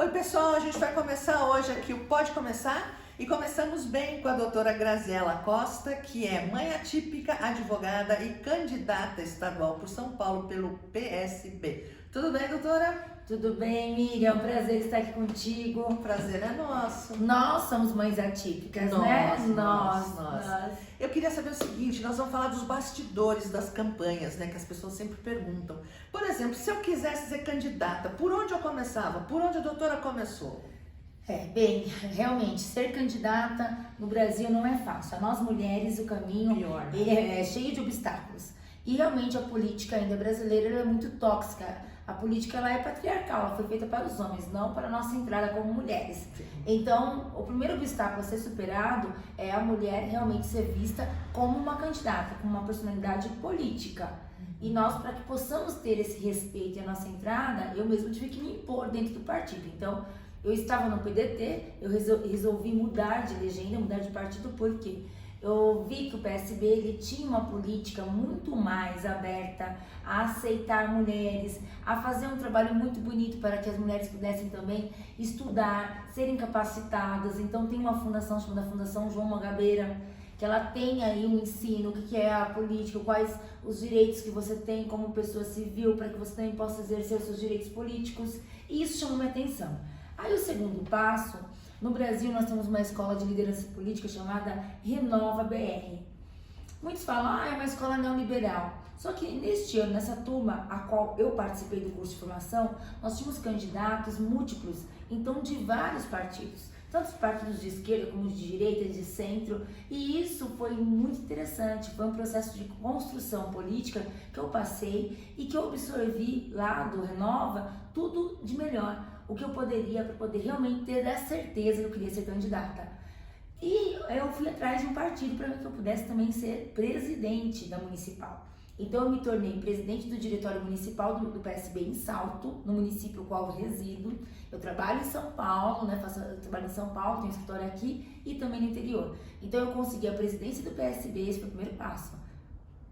Oi pessoal, a gente vai começar hoje aqui o Pode Começar e começamos bem com a doutora Graziela Costa, que é mãe atípica, advogada e candidata estadual por São Paulo pelo PSB. Tudo bem, doutora? Tudo bem, Miriam? É um prazer estar aqui contigo. O prazer é nosso. Nós somos mães atípicas, né? Nós. Eu queria saber o seguinte, nós vamos falar dos bastidores das campanhas, né, que as pessoas sempre perguntam. Por exemplo, se eu quisesse ser candidata, por onde eu começava? Por onde a doutora começou? Bem, realmente, ser candidata no Brasil não é fácil. A nós mulheres, o caminho Pior, né? ele é cheio de obstáculos. E realmente a política ainda brasileira ela é muito tóxica. A política ela é patriarcal, ela foi feita para os homens, não para a nossa entrada como mulheres. Então, o primeiro obstáculo a ser superado é a mulher realmente ser vista como uma candidata, como uma personalidade política. E nós, para que possamos ter esse respeito e a nossa entrada, eu mesmo tive que me impor dentro do partido. Então, eu estava no PDT, eu resolvi mudar de legenda, mudar de partido, porque eu vi que o PSB ele tinha uma política muito mais aberta a aceitar mulheres, a fazer um trabalho muito bonito para que as mulheres pudessem também estudar, serem capacitadas. Então tem uma fundação chamada Fundação João Mangabeira, que ela tem aí um ensino, o que é a política, quais os direitos que você tem como pessoa civil, para que você também possa exercer os seus direitos políticos. E isso chamou minha atenção. Aí o segundo passo, no Brasil nós temos uma escola de liderança política chamada Renova BR. Muitos falam, é uma escola neoliberal. Só que neste ano, nessa turma a qual eu participei do curso de formação, nós tínhamos candidatos múltiplos, então de vários partidos. Tanto os partidos de esquerda como de direita, de centro. E isso foi muito interessante, foi um processo de construção política que eu passei e que eu absorvi lá do Renova tudo de melhor. O que eu poderia para poder realmente ter a certeza que eu queria ser candidata. E eu fui atrás de um partido para que eu pudesse também ser presidente da municipal. Então eu me tornei presidente do diretório municipal do PSB em Salto, no município no qual eu resido. Eu trabalho em São Paulo, né? Trabalho em São Paulo, tenho escritório aqui e também no interior. Então eu consegui a presidência do PSB, esse foi o primeiro passo.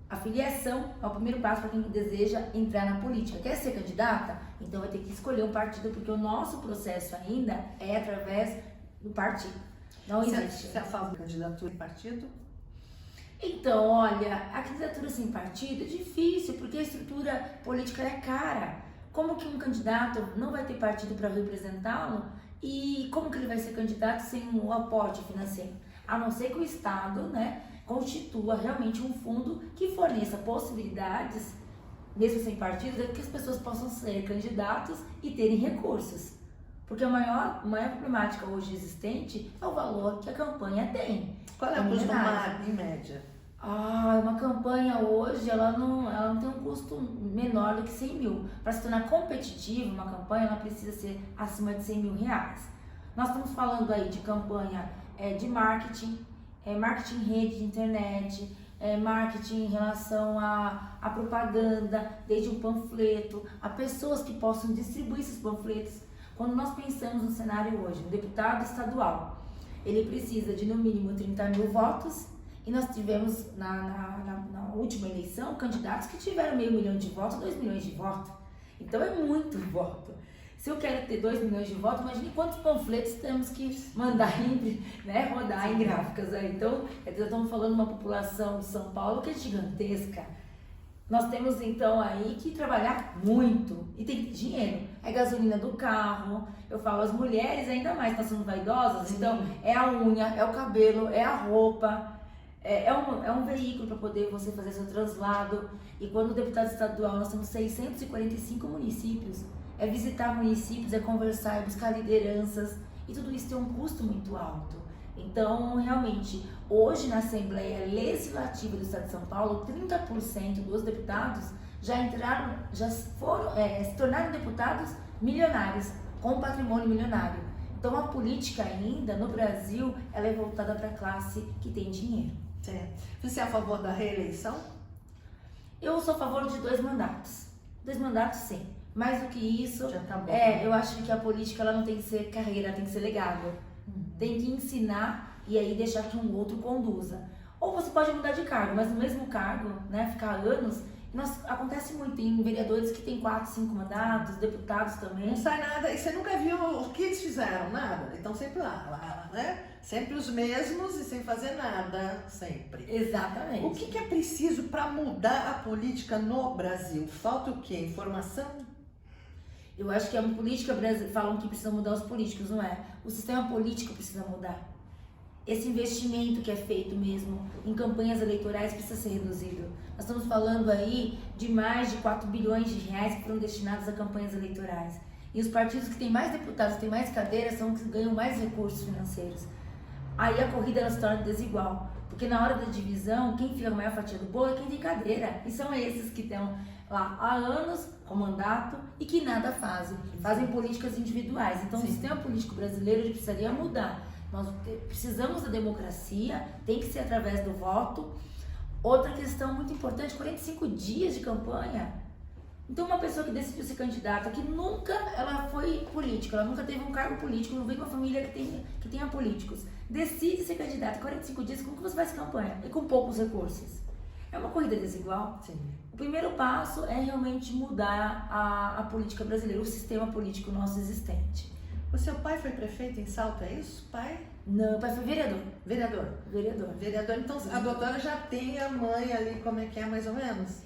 A filiação é o primeiro passo para quem deseja entrar na política. Quer ser candidata? Então vai ter que escolher um partido, porque o nosso processo ainda é através do partido. Não existe. Você é a favor da candidatura em partido? Então, olha, a candidatura sem partido é difícil, porque a estrutura política é cara. Como que um candidato não vai ter partido para representá-lo? E como que ele vai ser candidato sem um aporte financeiro? A não ser que o Estado, né, constitua realmente um fundo que forneça possibilidades, mesmo sem partido, que as pessoas possam ser candidatos e terem recursos. Porque a maior problemática hoje existente é o valor que a campanha tem. Qual é o custo em média? Uma campanha hoje, ela não tem um custo menor do que 100 mil. Para se tornar competitiva, uma campanha, ela precisa ser acima de 100 mil reais. Nós estamos falando aí de campanha de marketing, marketing em rede de internet, marketing em relação à propaganda, desde um panfleto, a pessoas que possam distribuir esses panfletos. Quando nós pensamos no cenário hoje, um deputado estadual, ele precisa de no mínimo 30 mil votos, e nós tivemos na última eleição candidatos que tiveram 500 mil de votos, 2 milhões de votos. Então é muito voto. Se eu quero ter 2 milhões de votos, imagine quantos panfletos temos que mandar, né, rodar em gráficas. Então, estamos falando de uma população de São Paulo que é gigantesca. Nós temos então aí que trabalhar muito e tem dinheiro. É gasolina do carro, eu falo as mulheres ainda mais, nós somos vaidosas, sim. Então é a unha, é o cabelo, é a roupa, é um veículo para poder você fazer seu translado. E quando o deputado estadual, nós temos 645 municípios, é visitar municípios, é conversar, é buscar lideranças, e tudo isso tem um custo muito alto. Então, realmente, hoje na Assembleia Legislativa do Estado de São Paulo, 30% dos deputados já se tornaram deputados milionários, com patrimônio milionário. Então, a política ainda, no Brasil, ela é voltada para a classe que tem dinheiro. Certo. Você é a favor da reeleição? Eu sou a favor de 2 mandatos. 2 mandatos, sim. Mais do que isso, já tá bom. Eu acho que a política ela não tem que ser carreira, ela tem que ser legado. Tem que ensinar e aí deixar que um outro conduza. Ou você pode mudar de cargo, mas no mesmo cargo, né, ficar anos, Acontece muito, tem vereadores que têm 4, 5 mandatos, deputados também. Não sai nada, e você nunca viu o que eles fizeram, nada. Então sempre lá, né? Sempre os mesmos e sem fazer nada, sempre. Exatamente. O que é preciso para mudar a política no Brasil? Falta o quê? Informação? Eu acho que a política brasileira, falam que precisa mudar os políticos, não é? O sistema político precisa mudar. Esse investimento que é feito mesmo em campanhas eleitorais precisa ser reduzido. Nós estamos falando aí de mais de 4 bilhões de reais que foram destinados a campanhas eleitorais. E os partidos que têm mais deputados, têm mais cadeiras, são os que ganham mais recursos financeiros. Aí a corrida ela se torna desigual. Porque na hora da divisão, quem fica a maior fatia do bolo é quem tem cadeira. E são esses que estão lá há anos com mandato e que nada fazem. Fazem políticas individuais. Então o sistema político brasileiro ele precisaria mudar. Nós precisamos da democracia, tem que ser através do voto. Outra questão muito importante, 45 dias de campanha. Então uma pessoa que decidiu ser candidata, que nunca ela foi política, ela nunca teve um cargo político, não vem de uma família que tenha políticos, decide ser candidata, 45 dias, como que você faz campanha? E com poucos recursos. É uma corrida desigual. Sim. O primeiro passo é realmente mudar a política brasileira, o sistema político nosso existente. O seu pai foi prefeito em Salto, é isso? Pai? Não, o pai foi vereador. Vereador? Vereador. Vereador, então a doutora já tem a mãe ali, como é que é, mais ou menos?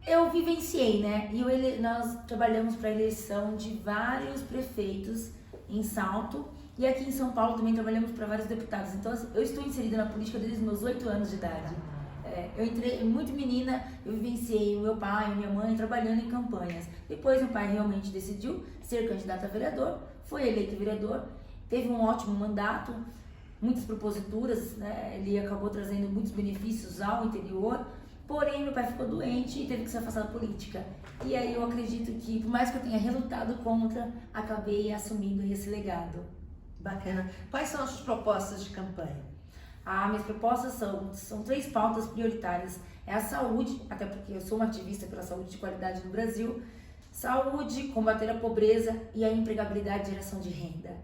Eu vivenciei, né? E nós trabalhamos para a eleição de vários prefeitos em Salto. E aqui em São Paulo também trabalhamos para vários deputados. Então eu estou inserida na política desde os meus 8 anos de idade. Eu entrei muito menina, eu vivenciei o meu pai e minha mãe trabalhando em campanhas. Depois meu pai realmente decidiu ser candidato a vereador, foi eleito vereador, teve um ótimo mandato, muitas proposituras, né? Ele acabou trazendo muitos benefícios ao interior, porém meu pai ficou doente e teve que se afastar da política. E aí eu acredito que, por mais que eu tenha relutado contra, acabei assumindo esse legado. Bacana. Quais são as suas propostas de campanha? Minhas propostas são 3 pautas prioritárias. É a saúde, até porque eu sou uma ativista pela saúde de qualidade no Brasil. Saúde, combater a pobreza e a empregabilidade e geração de renda.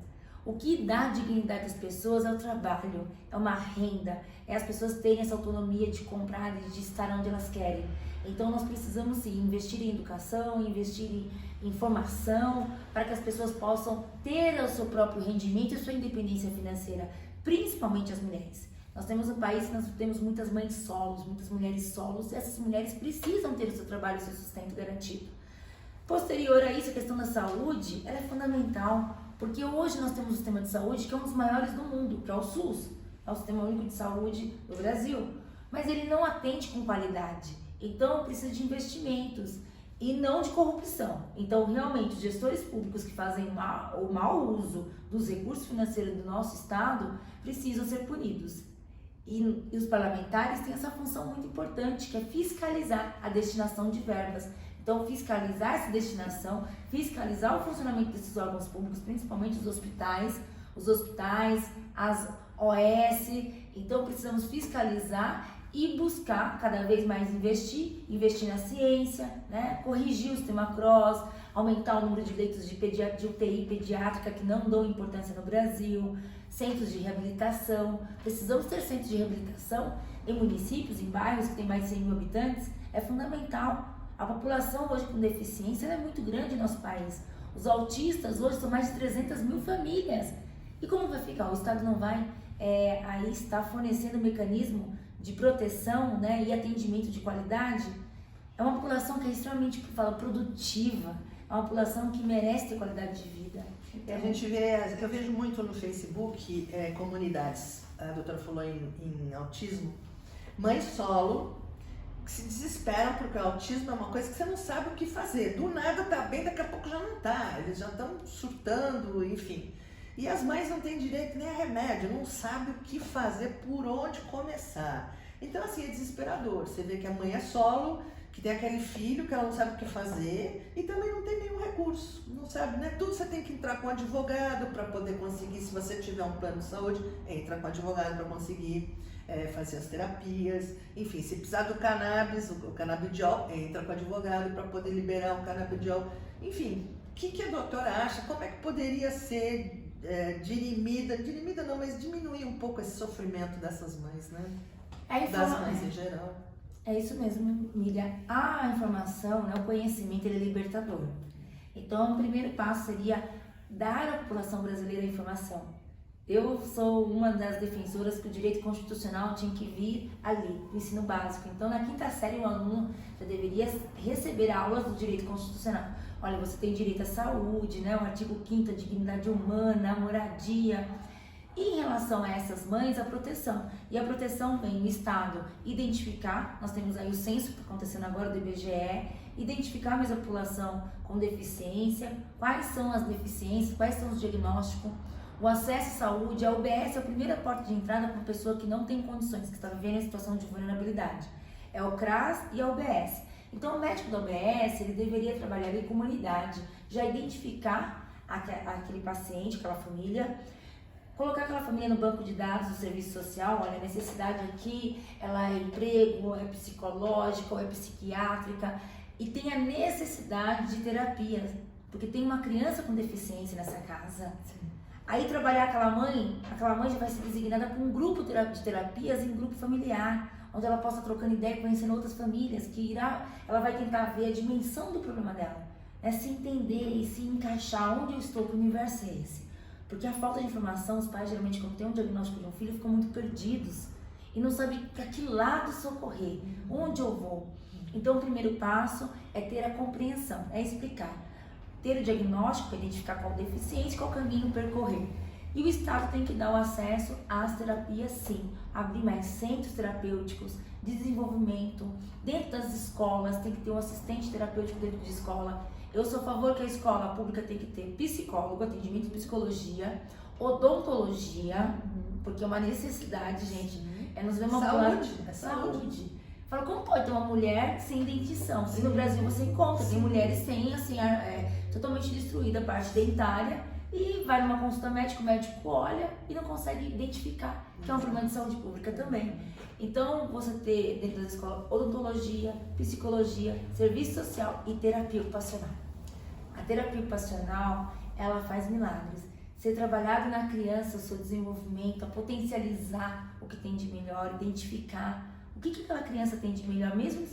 O que dá dignidade às pessoas é o trabalho, é uma renda, é as pessoas terem essa autonomia de comprar e de estar onde elas querem. Então nós precisamos sim investir em educação, investir em formação, para que as pessoas possam ter o seu próprio rendimento e a sua independência financeira, principalmente as mulheres. Nós temos um país que nós temos muitas mães solos, muitas mulheres solos, e essas mulheres precisam ter o seu trabalho e o seu sustento garantido. Posterior a isso, a questão da saúde, ela é fundamental, porque hoje nós temos um sistema de saúde que é um dos maiores do mundo, que é o SUS, é o Sistema Único de Saúde do Brasil, mas ele não atende com qualidade, então precisa de investimentos e não de corrupção. Então realmente os gestores públicos que fazem o mau uso dos recursos financeiros do nosso estado precisam ser punidos. E os parlamentares têm essa função muito importante, que é fiscalizar a destinação de verbas. Então, fiscalizar essa destinação, fiscalizar o funcionamento desses órgãos públicos, principalmente os hospitais, as OS. Então, precisamos fiscalizar e buscar cada vez mais investir na ciência, né? Corrigir o sistema CROSS, aumentar o número de leitos de UTI pediátrica que não dão importância no Brasil, centros de reabilitação. Precisamos ter centros de reabilitação em municípios, em bairros que têm mais de 100 mil habitantes, é fundamental. A população hoje com deficiência é muito grande no nosso país. Os autistas hoje são mais de 300 mil famílias. E como vai ficar? O Estado não vai aí estar fornecendo um mecanismo de proteção, né, e atendimento de qualidade? É uma população que é extremamente produtiva, é uma população que merece ter qualidade de vida. Então, Eu vejo muito no Facebook comunidades, a doutora falou em autismo, mães solo, que se desesperam porque o autismo é uma coisa que você não sabe o que fazer. Do nada tá bem, daqui a pouco já não tá. Eles já estão surtando, enfim. E as mães não têm direito nem a remédio, não sabem o que fazer, por onde começar. Então, assim, é desesperador. Você vê que a mãe é solo, que tem aquele filho que ela não sabe o que fazer e também não tem nenhum recurso, não sabe, né? Tudo você tem que entrar com um advogado para poder conseguir, se você tiver um plano de saúde, entra com advogado para conseguir fazer as terapias, enfim, se precisar do cannabis, o canabidiol, entra com advogado para poder liberar o canabidiol, enfim, o que a doutora acha, como é que poderia ser dirimida não, mas diminuir um pouco esse sofrimento dessas mães, né? Das mães em geral. É isso mesmo, Miriam. A informação, né, o conhecimento, ele é libertador. Então, o primeiro passo seria dar à população brasileira a informação. Eu sou uma das defensoras que o direito constitucional tinha que vir ali, no ensino básico. Então, na quinta série, o aluno já deveria receber aulas do direito constitucional. Olha, você tem direito à saúde, né? O artigo 5º, dignidade humana, a moradia. E em relação a essas mães, a proteção. E a proteção vem no Estado identificar, nós temos aí o censo que está acontecendo agora do IBGE, identificar mais a população com deficiência, quais são as deficiências, quais são os diagnósticos, o acesso à saúde. A UBS é a primeira porta de entrada para uma pessoa que não tem condições, que está vivendo em situação de vulnerabilidade. É o CRAS e a UBS. Então, o médico da UBS, ele deveria trabalhar em comunidade, já identificar aquele paciente, aquela família, colocar aquela família no banco de dados do serviço social. Olha, a necessidade aqui, ela é emprego, é psicológica, ou é psiquiátrica, e tem a necessidade de terapia, porque tem uma criança com deficiência nessa casa. Sim. Aí trabalhar aquela mãe já vai ser designada para um grupo de terapias em grupo familiar, onde ela possa trocando ideia, conhecendo outras famílias, ela vai tentar ver a dimensão do problema dela, né? Se entender e se encaixar onde eu estou, que o universo é esse. Porque a falta de informação, os pais geralmente quando tem um diagnóstico de um filho ficam muito perdidos e não sabem para que lado socorrer, onde eu vou. Então o primeiro passo é ter a compreensão, é explicar. Ter o diagnóstico, identificar qual deficiência, qual caminho percorrer. E o Estado tem que dar o acesso às terapias, sim. Abrir mais centros terapêuticos, desenvolvimento. Dentro das escolas, tem que ter um assistente terapêutico dentro de escola. Eu sou a favor que a escola pública tem que ter psicólogo, atendimento de psicologia, odontologia, porque é uma necessidade, gente. Nós vemos uma saúde. Fala, como pode ter uma mulher sem dentição? E no Brasil você encontra, tem mulheres sem, assim, totalmente destruída a parte dentária, e vai numa consulta médica, o médico olha e não consegue identificar, que é um problema de saúde pública também. Então, você ter dentro da escola odontologia, psicologia, serviço social e terapia ocupacional. A terapia ocupacional, ela faz milagres. Ser trabalhado na criança, o seu desenvolvimento, a potencializar o que tem de melhor, identificar o que aquela criança tem de melhor, mesmo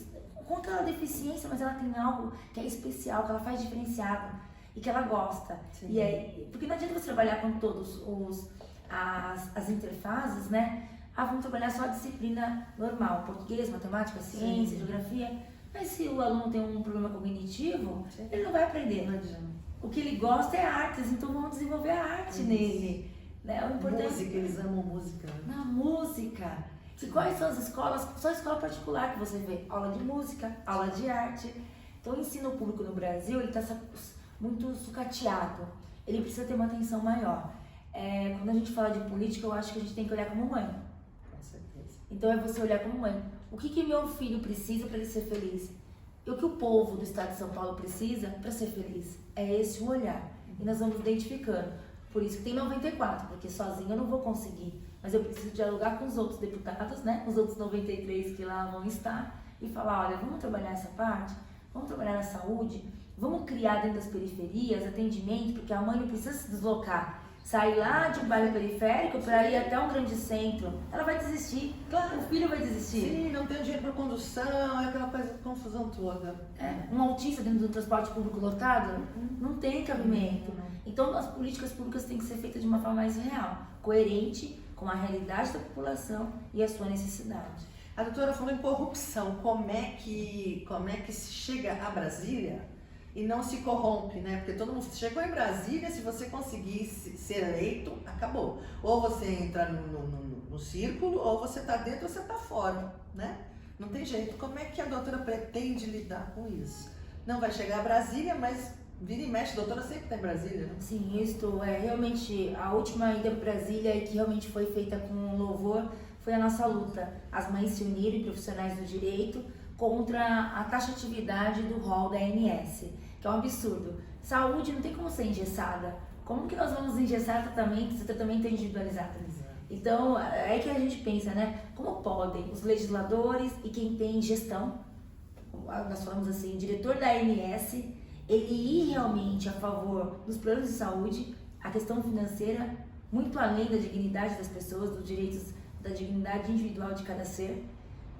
com aquela deficiência, mas ela tem algo que é especial, que ela faz diferenciado e que ela gosta. Sim. Porque não adianta você trabalhar com todos as interfaces, né? Vamos trabalhar só a disciplina normal, português, matemática, ciência, geografia. Mas se o aluno tem um problema cognitivo, ele não vai aprender. O que ele gosta é artes, então vamos desenvolver a arte nele. Né? O importante... Música, eles amam música. Na música. E quais são as escolas? Só escola particular que você vê. Aula de música, aula de arte. Então o ensino público no Brasil, ele está muito sucateado. Ele precisa ter uma atenção maior. Quando a gente fala de política, eu acho que a gente tem que olhar como mãe. Com certeza. Então é você olhar como mãe. O que meu filho precisa para ele ser feliz? E o que o povo do estado de São Paulo precisa para ser feliz? É esse o olhar. E nós vamos identificando. Por isso que tem 94, porque sozinho eu não vou conseguir. Mas eu preciso dialogar com os outros deputados, né? Com os outros 93 que lá vão estar. E falar, olha, vamos trabalhar essa parte? Vamos trabalhar na saúde? Vamos criar dentro das periferias atendimento, porque a mãe não precisa se deslocar. Sair lá de um bairro periférico para ir até um grande centro. Ela vai desistir. Claro. O filho vai desistir. Sim, não tem dinheiro para condução, é aquela coisa de confusão toda. Um autista dentro do transporte público lotado não tem cabimento. Então as políticas públicas têm que ser feitas de uma forma mais real, coerente com a realidade da população e a sua necessidade. A doutora falou em corrupção. Como é que se chega a Brasília e não se corrompe, né? Porque todo mundo chegou em Brasília, se você conseguir ser eleito, acabou. Ou você entra no círculo, ou você está dentro ou você está fora, né? Não tem jeito. Como é que a doutora pretende lidar com isso? Não vai chegar a Brasília, mas vira e mexe, a doutora sempre está em Brasília, né? Sim, isso realmente a última ida para Brasília e que realmente foi feita com louvor foi a nossa luta. As mães se uniram, profissionais do direito, contra a taxatividade do rol da ANS, que é um absurdo. Saúde não tem como ser engessada. Como que nós vamos engessar tratamento se o tratamento é individualizado? Então, é aí que a gente pensa, né? Como podem os legisladores e quem tem gestão, nós falamos assim, diretor da ANS, ele ir realmente a favor dos planos de saúde, a questão financeira, muito além da dignidade das pessoas, dos direitos, da dignidade individual de cada ser,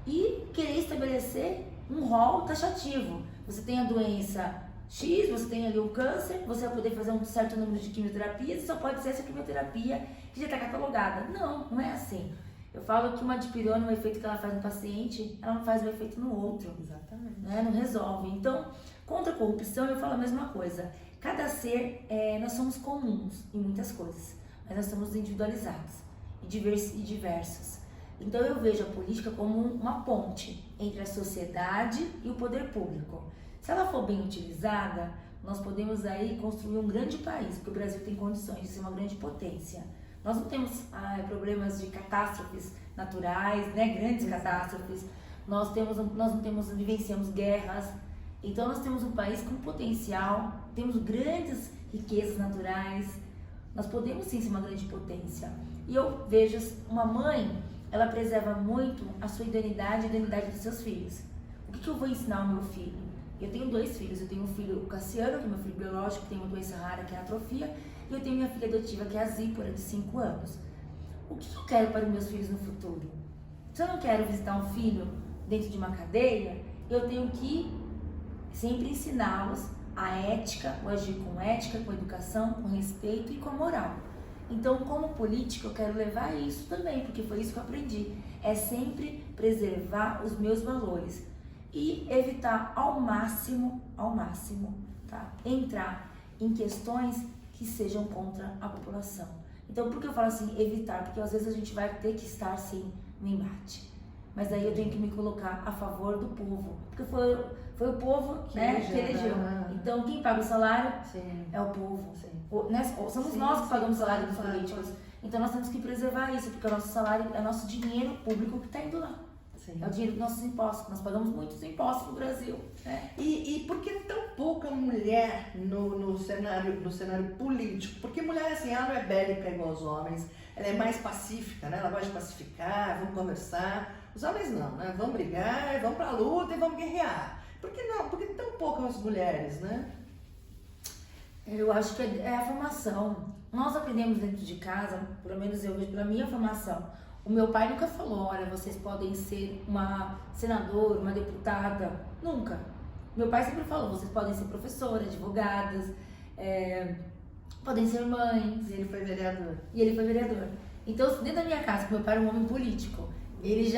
e querer estabelecer um rol taxativo. Você tem a doença X, você tem ali um câncer, você vai poder fazer um certo número de quimioterapias e só pode ser essa quimioterapia que já está catalogada. Não, não é assim. Eu falo que uma dipirona, o efeito que ela faz no paciente, ela não faz o efeito no outro. Exatamente. Né? Não resolve. Então, contra a corrupção, eu falo a mesma coisa. Cada ser, nós somos comuns em muitas coisas, mas nós somos individualizados e diversos. Então, eu vejo a política como uma ponte entre a sociedade e o poder público. Se ela for bem utilizada, nós podemos aí construir um grande país, porque o Brasil tem condições de ser uma grande potência. Nós não temos problemas de catástrofes naturais, né? Grandes catástrofes. Nós vivenciamos guerras. Então nós temos um país com potencial, temos grandes riquezas naturais. Nós podemos sim ser uma grande potência. E eu vejo uma mãe, ela preserva muito a sua identidade e a identidade dos seus filhos. O que eu vou ensinar ao meu filho? Eu tenho 2 filhos. Eu tenho um filho, o Cassiano, que é meu filho biológico, que tem uma doença rara, que é a atrofia. E eu tenho minha filha adotiva, que é a Zípora, de 5 anos. O que eu quero para os meus filhos no futuro? Se eu não quero visitar um filho dentro de uma cadeia, eu tenho que sempre ensiná-los a ética, o agir com ética, com educação, com respeito e com moral. Então, como política, eu quero levar isso também, porque foi isso que eu aprendi. É sempre preservar os meus valores e evitar ao máximo, tá? Entrar em questões que sejam contra a população. Então, por que eu falo assim, evitar? Porque às vezes a gente vai ter que estar, sim, no embate. Mas aí eu tenho que me colocar a favor do povo. Porque foi o povo que elegeu. Então, quem paga o salário é o povo. Somos nós que pagamos o salário dos políticos. Então, nós temos que preservar isso, porque o nosso salário é nosso dinheiro público que está indo lá. Sim. É o dinheiro dos nossos impostos. Nós pagamos muitos impostos no Brasil. Né? E por que tão pouca mulher no cenário político? Porque mulher, assim, ela não é bélica igual os homens, ela é mais pacífica, né? Ela gosta de pacificar, vamos conversar. Os homens não, né? Vamos brigar, vamos pra luta e vamos guerrear. Por que não? Por que tão poucas mulheres, né? Eu acho que é a formação. Nós aprendemos dentro de casa, pelo menos eu vejo pela minha formação. O meu pai nunca falou, olha, vocês podem ser uma senadora, uma deputada. Nunca. Meu pai sempre falou, vocês podem ser professoras, advogadas, podem ser mães. E ele foi vereador. Então, dentro da minha casa, meu pai era um homem político. Ele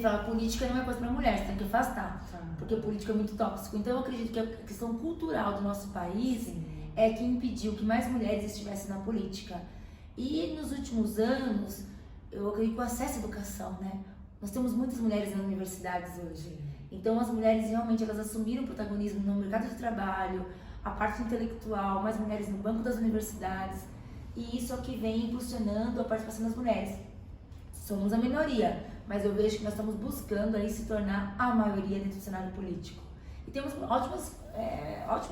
fala, política não é coisa para mulher, você tem que afastar. Porque política é muito tóxico. Então, eu acredito que a questão cultural do nosso país é que impediu que mais mulheres estivessem na política. E nos últimos anos, eu acredito que o acesso à educação, né? Nós temos muitas mulheres nas universidades hoje. Então, as mulheres realmente elas assumiram protagonismo no mercado de trabalho, a parte intelectual, mais mulheres no banco das universidades. E isso é o que vem impulsionando a participação das mulheres. Somos a minoria, mas eu vejo que nós estamos buscando aí se tornar a maioria dentro do cenário político. E temos ótimas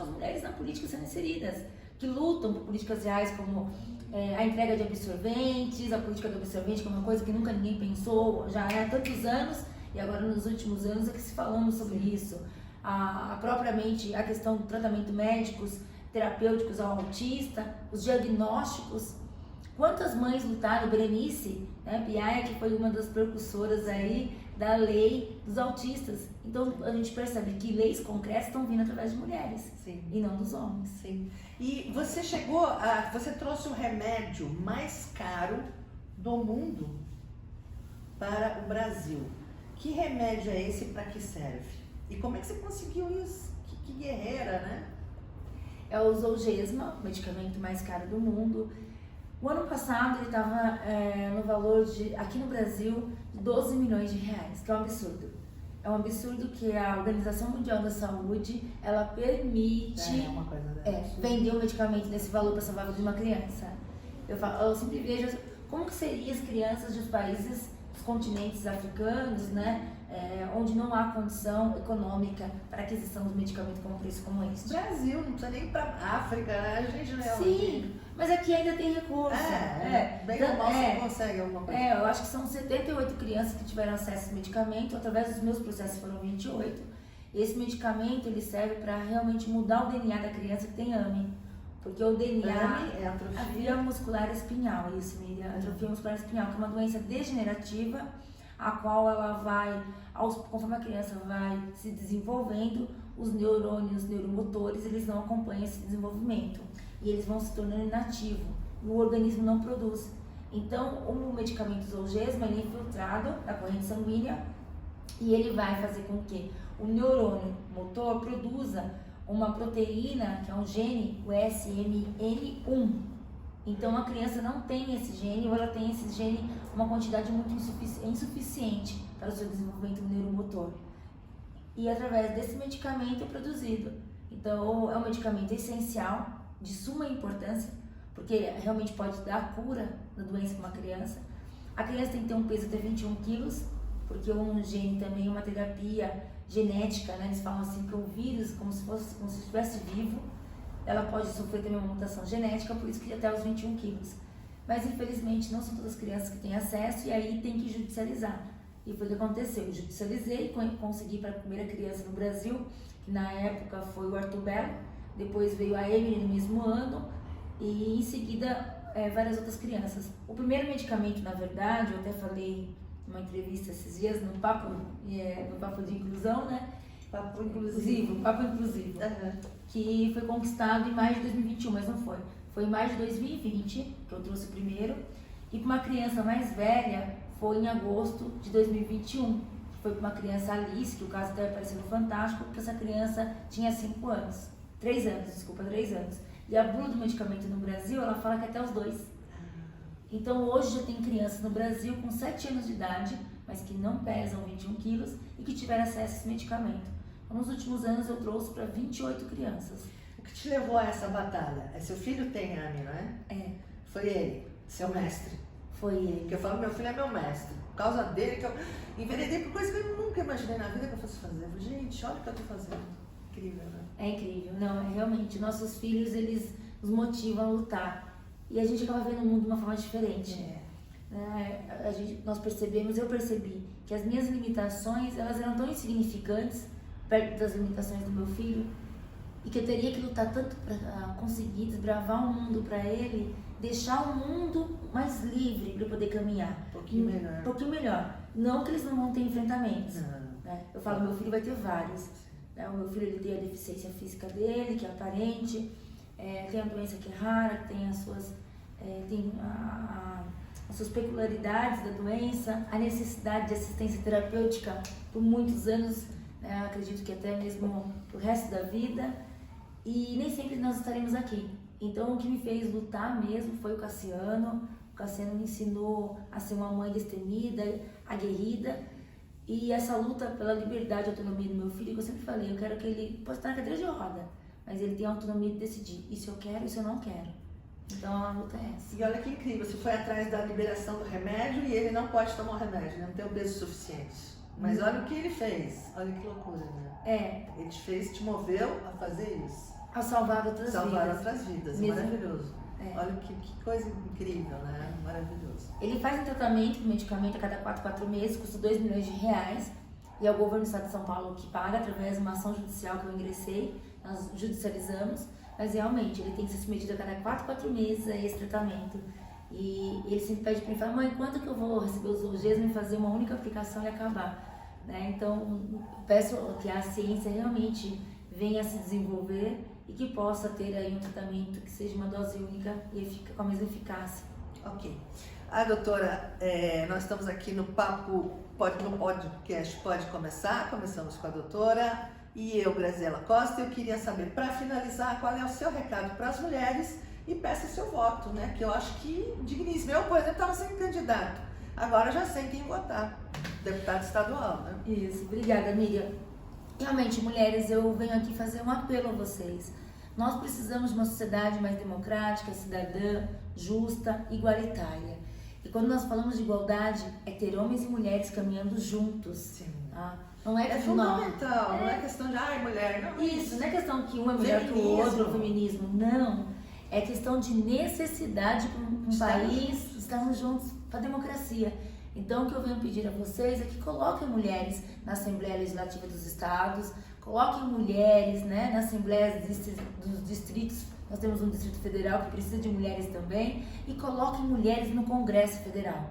mulheres na política sendo inseridas, que lutam por políticas reais como a entrega de absorventes, a política do absorvente, que é uma coisa que nunca ninguém pensou, já há tantos anos, e agora nos últimos anos é que se falamos sobre isso. Propriamente a questão do tratamento médicos, terapêuticos ao autista, os diagnósticos. Quantas mães lutaram, Berenice, né, Piaia, que foi uma das precursoras aí da lei dos autistas. Então a gente percebe que leis concretas estão vindo através de mulheres e não dos homens. Sim. E você você trouxe o remédio mais caro do mundo para o Brasil. Que remédio é esse e para que serve? E como é que você conseguiu isso? Que guerreira, né? É o Zolgensma, o medicamento mais caro do mundo. O ano passado ele estava no valor de, aqui no Brasil, de 12 milhões de reais, que é um absurdo. É um absurdo que a Organização Mundial da Saúde, ela permite vender um medicamento nesse valor para salvar a vida de uma criança. Eu sempre vejo como que seriam as crianças dos países, dos continentes africanos, né? Onde não há condição econômica para aquisição de medicamento com um preço como esse. Brasil, não precisa nem ir para África, né? A gente não é Sim, mas aqui ainda tem recurso. Bem ou mal você consegue alguma coisa. Eu acho que são 78 crianças que tiveram acesso a esse medicamento, através dos meus processos foram 28. E esse medicamento, ele serve para realmente mudar o DNA da criança que tem AME. Porque o DNA é atrofia muscular espinhal, isso, Miriam, atrofia muscular espinhal, que é uma doença degenerativa, a qual ela vai, conforme a criança vai se desenvolvendo, os neurônios, os neuromotores, eles não acompanham esse desenvolvimento e eles vão se tornando inativos, o organismo não produz. Então, o medicamento Zolgensma, ele é infiltrado na corrente sanguínea e ele vai fazer com que o neurônio motor produza uma proteína, que é um gene, o SMN1. Então, a criança não tem esse gene, ou ela tem esse gene uma quantidade muito insuficiente para o seu desenvolvimento neuromotor. E através desse medicamento é produzido. Então, é um medicamento essencial, de suma importância, porque realmente pode dar cura da doença para uma criança. A criança tem que ter um peso até 21 quilos, porque um gene também é uma terapia genética, né? Eles falam assim que o vírus, como se estivesse vivo, ela pode sofrer também uma mutação genética, por isso que até os 21 quilos. Mas infelizmente não são todas as crianças que têm acesso e aí tem que judicializar. E foi o que aconteceu, eu judicializei e consegui para a primeira criança no Brasil, que na época foi o Arthur Belo, depois veio a Emily no mesmo ano e em seguida várias outras crianças. O primeiro medicamento, na verdade, eu até falei numa entrevista esses dias, no papo de inclusão, né? Papo inclusivo. Que foi conquistado em maio de 2021, mas não foi. Foi em maio de 2020 que eu trouxe o primeiro. E para uma criança mais velha, foi em agosto de 2021. Foi para uma criança Alice, que o caso até apareceu no Fantástico, porque essa criança tinha 3 anos. E a bula do medicamento no Brasil, ela fala que até os 2. Então hoje já tem crianças no Brasil com 7 anos de idade, mas que não pesam 21 quilos e que tiveram acesso a esse medicamento. Então, nos últimos anos eu trouxe para 28 crianças. O que te levou a essa batalha? Seu filho tem AME, não é? É. Foi ele, seu mestre. Foi ele. Porque eu falo, meu filho é meu mestre. Por causa dele que eu enveredei por coisa que eu nunca imaginei na vida que eu fosse fazer. Eu falei, gente, olha o que eu tô fazendo. Incrível, né? É incrível. Não, realmente. Nossos filhos, eles nos motivam a lutar. E a gente acaba vendo o mundo de uma forma diferente. Nós percebemos, eu percebi, que as minhas limitações, elas eram tão insignificantes perto das limitações do meu filho, e que eu teria que lutar tanto para conseguir desbravar o mundo para ele, deixar o mundo mais livre para eu poder caminhar. Um pouquinho melhor. Não que eles não vão ter enfrentamentos. Não. Eu falo, meu filho vai ter vários. O meu filho, ele tem a deficiência física dele, que é aparente, tem a doença que é rara, que tem as suas peculiaridades da doença, a necessidade de assistência terapêutica por muitos anos, acredito que até mesmo o resto da vida, e nem sempre nós estaremos aqui. Então o que me fez lutar mesmo foi o Cassiano. O Cassiano me ensinou a ser uma mãe destemida, aguerrida, e essa luta pela liberdade e autonomia do meu filho, que eu sempre falei, eu quero que ele possa estar na cadeira de roda, mas ele tem a autonomia de decidir, isso eu quero, isso eu não quero. Então a luta é essa. E olha que incrível, você foi atrás da liberação do remédio e ele não pode tomar o remédio, não tem o peso suficiente. Mas olha o que ele fez, olha que loucura, né? Ele te moveu a fazer isso. A salvar outras vidas, mesmo. Maravilhoso. Olha que coisa incrível, né? Maravilhoso. Ele faz um tratamento, um medicamento a cada 4 meses, custa R$2 milhões, e é o governo do estado de São Paulo que paga através de uma ação judicial que eu ingressei, nós judicializamos, mas realmente ele tem que ser submetido a cada 4 meses a esse tratamento. E ele sempre pede para mim, fala, mãe, quando que eu vou receber os Zolgensma e fazer uma única aplicação e acabar? Então, peço que a ciência realmente venha a se desenvolver e que possa ter aí um tratamento que seja uma dose única e com a mesma eficácia. Ok. Doutora, nós estamos aqui no podcast Pode Começar, começamos com a doutora e eu, Graziela Costa. Eu queria saber, para finalizar, qual é o seu recado para as mulheres e peça seu voto, né? Que eu acho que digníssimo. Eu, por exemplo, estava sem candidato, agora já sei quem votar, deputado estadual, né? Isso, obrigada, Miriam. Realmente, mulheres, eu venho aqui fazer um apelo a vocês. Nós precisamos de uma sociedade mais democrática, cidadã, justa, igualitária. E quando nós falamos de igualdade, é ter homens e mulheres caminhando juntos. Sim. Tá? Não é fundamental, não é questão de mulher, não. Isso, não é questão que um é melhor que o outro, o feminismo, não. É questão de necessidade para um país estarmos juntos para a democracia. Então, o que eu venho pedir a vocês é que coloquem mulheres na Assembleia Legislativa dos Estados, coloquem mulheres, na Assembleia dos Distritos, nós temos um Distrito Federal que precisa de mulheres também, e coloquem mulheres no Congresso Federal.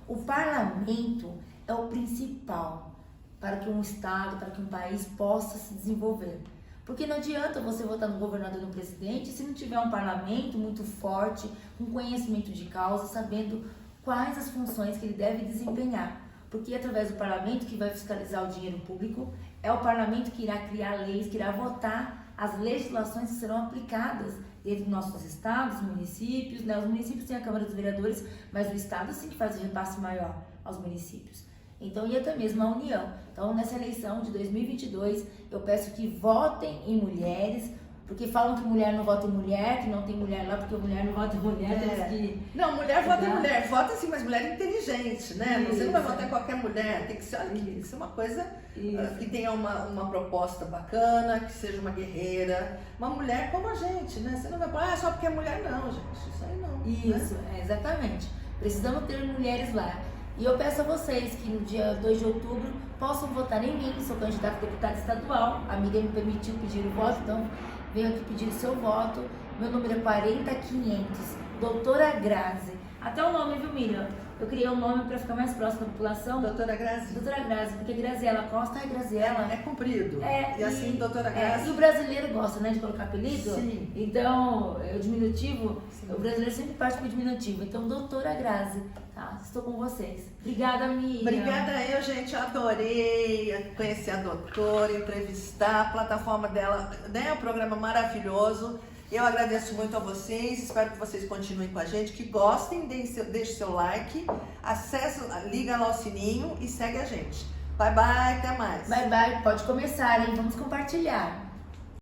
O parlamento é o principal para que um Estado, para que um país possa se desenvolver. Porque não adianta você votar no governador e no presidente se não tiver um parlamento muito forte, com conhecimento de causa, sabendo quais as funções que ele deve desempenhar. Porque é através do parlamento que vai fiscalizar o dinheiro público, é o parlamento que irá criar leis, que irá votar as legislações que serão aplicadas dentro dos nossos estados, municípios, né? Os municípios têm a Câmara dos Vereadores, mas o estado sim que faz o repasse maior aos municípios. Então, e até mesmo a União. Então, nessa eleição de 2022, eu peço que votem em mulheres, porque falam que mulher não vota em mulher, que não tem mulher lá, porque mulher não vota em mulher, temos que... Não, mulher vota em mulher, vota sim, mas mulher inteligente, né? Isso. Você não vai votar em qualquer mulher, tem que ser uma coisa que tenha uma proposta bacana, que seja uma guerreira, uma mulher como a gente, né? Você não vai falar, só porque é mulher, não, gente, isso aí não. Isso, né? exatamente. Precisamos ter mulheres lá. E eu peço a vocês que no dia 2 de outubro possam votar em mim, que sou candidata a deputada estadual. A Miriam me permitiu pedir o voto, então venho aqui pedir o seu voto. Meu número é 40500, Doutora Grazi. Até o nome, viu, Miriam? Eu criei um nome para ficar mais próximo da população. Doutora Grazi. Doutora Grazi, porque Graziela Costa é Graziela. É comprido. E assim, doutora Grazi. E o brasileiro gosta, né, de colocar apelido. Sim. Então, o diminutivo, Sim. o brasileiro sempre parte pro diminutivo. Então, doutora Grazi, tá? Estou com vocês. Obrigada, Miriam. Obrigada eu, gente. Eu adorei conhecer a doutora, entrevistar a plataforma dela, né? Um programa maravilhoso. Eu agradeço muito a vocês, espero que vocês continuem com a gente, que gostem, deixe seu like, acesse, liga lá o sininho e segue a gente. Bye, bye, até mais. Bye, bye. Pode começar, hein? Vamos compartilhar.